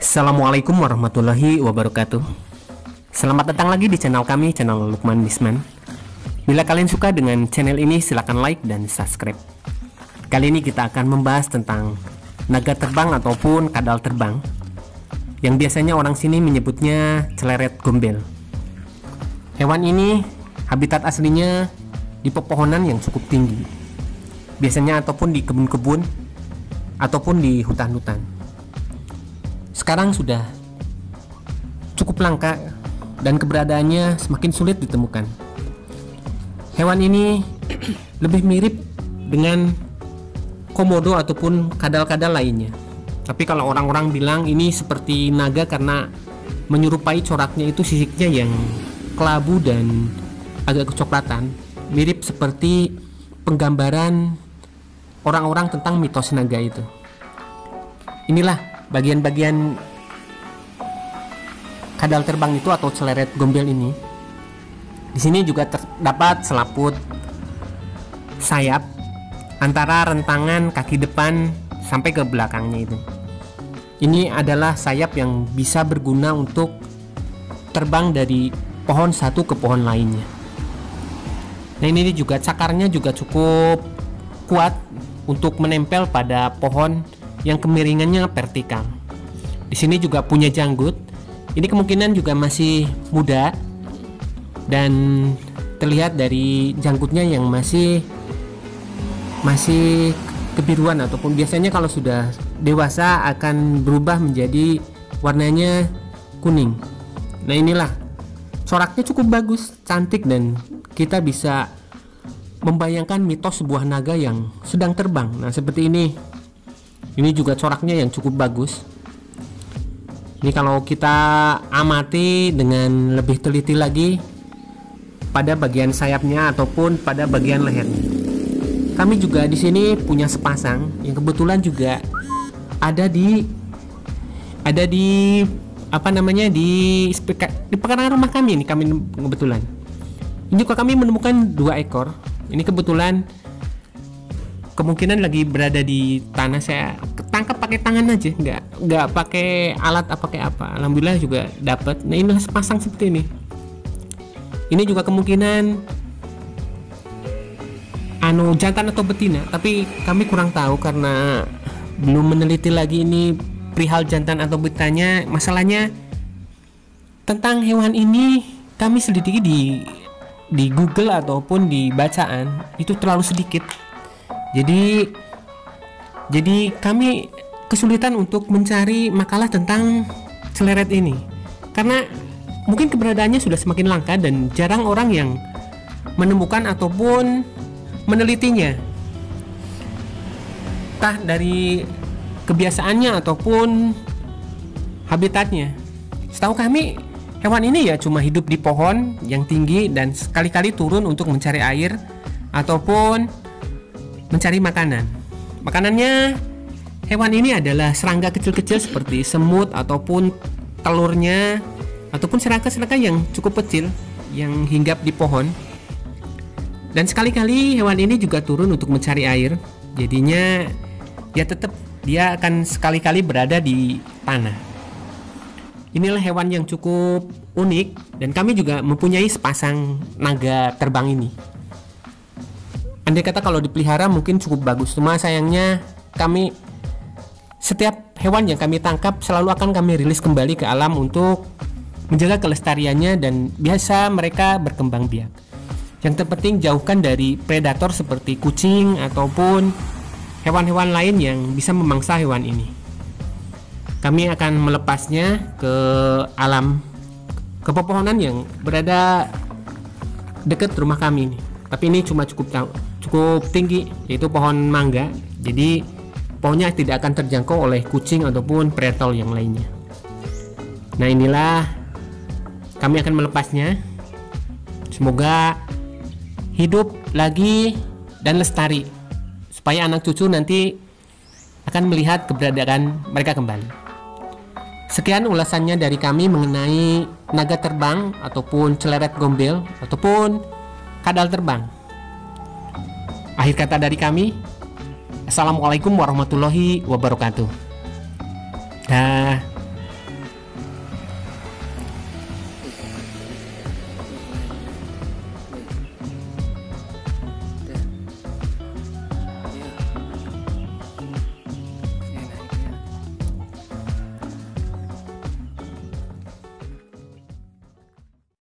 Assalamualaikum warahmatullahi wabarakatuh. Selamat datang lagi di channel kami, channel Lukman Bisman. Bila kalian suka dengan channel ini, silahkan like dan subscribe. Kali ini kita akan membahas tentang naga terbang ataupun kadal terbang, yang biasanya orang sini menyebutnya celeret gombel. Hewan ini habitat aslinya di pepohonan yang cukup tinggi, biasanya ataupun di kebun-kebun ataupun di hutan-hutan. Sekarang sudah cukup langka dan keberadaannya semakin sulit ditemukan. Hewan ini lebih mirip dengan komodo ataupun kadal-kadal lainnya. Tapi kalau orang-orang bilang ini seperti naga karena menyerupai coraknya itu sisiknya yang kelabu dan agak kecoklatan, mirip seperti penggambaran orang-orang tentang mitos naga itu. Inilah bagian-bagian kadal terbang itu atau celeret gombel ini. Di sini juga terdapat selaput sayap antara rentangan kaki depan sampai ke belakangnya itu. Ini adalah sayap yang bisa berguna untuk terbang dari pohon satu ke pohon lainnya. Nah, ini juga cakarnya juga cukup kuat untuk menempel pada pohon yang kemiringannya vertikal. Di sini juga punya janggut. Ini kemungkinan juga masih muda dan terlihat dari janggutnya yang masih kebiruan, ataupun biasanya kalau sudah dewasa akan berubah menjadi warnanya kuning. Nah, inilah coraknya cukup bagus, cantik, dan kita bisa membayangkan mitos sebuah naga yang sedang terbang. Nah, seperti ini. Ini juga coraknya yang cukup bagus. Ini kalau kita amati dengan lebih teliti lagi pada bagian sayapnya ataupun pada bagian lehernya. Kami juga di sini punya sepasang yang kebetulan juga ada di di pekarangan rumah kami ini. Kami kebetulan ini juga kami menemukan 2 ekor. Ini kebetulan kemungkinan lagi berada di tanah. Saya tangkap pakai tangan aja, nggak pakai alat apa. Alhamdulillah juga dapat. Nah, ini sepasang seperti ini. Ini juga kemungkinan jantan atau betina, tapi kami kurang tahu karena belum meneliti lagi ini perihal jantan atau betinanya. Masalahnya tentang hewan ini kami selidiki di Google ataupun di bacaan itu terlalu sedikit. Jadi kami kesulitan untuk mencari makalah tentang celeret ini karena mungkin keberadaannya sudah semakin langka dan jarang orang yang menemukan ataupun menelitinya. Entah dari kebiasaannya ataupun habitatnya. Setahu kami hewan ini ya cuma hidup di pohon yang tinggi dan sekali-kali turun untuk mencari air ataupun mencari makanan. Makanannya hewan ini adalah serangga kecil-kecil seperti semut ataupun telurnya, ataupun serangga-serangga yang cukup kecil yang hinggap di pohon. Dan sekali-kali hewan ini juga turun untuk mencari air. Jadinya ya tetap dia akan sekali-kali berada di tanah. Inilah hewan yang cukup unik dan kami juga mempunyai sepasang naga terbang ini. Andai kata kalau dipelihara mungkin cukup bagus, cuma sayangnya kami setiap hewan yang kami tangkap selalu akan kami rilis kembali ke alam untuk menjaga kelestariannya dan biasa mereka berkembang biak. Yang terpenting jauhkan dari predator seperti kucing ataupun hewan-hewan lain yang bisa memangsa hewan ini. Kami akan melepasnya ke alam, ke pepohonan yang berada dekat rumah kami ini. Tapi ini cuma cukup tinggi, yaitu pohon mangga. Jadi pohonnya tidak akan terjangkau oleh kucing ataupun predator yang lainnya. Nah, inilah kami akan melepasnya. Semoga hidup lagi dan lestari, supaya anak cucu nanti akan melihat keberadaan mereka kembali. Sekian ulasannya dari kami mengenai naga terbang ataupun celeret gombel ataupun kadal terbang. Akhir kata dari kami, Assalamualaikum warahmatullahi wabarakatuh. Dah.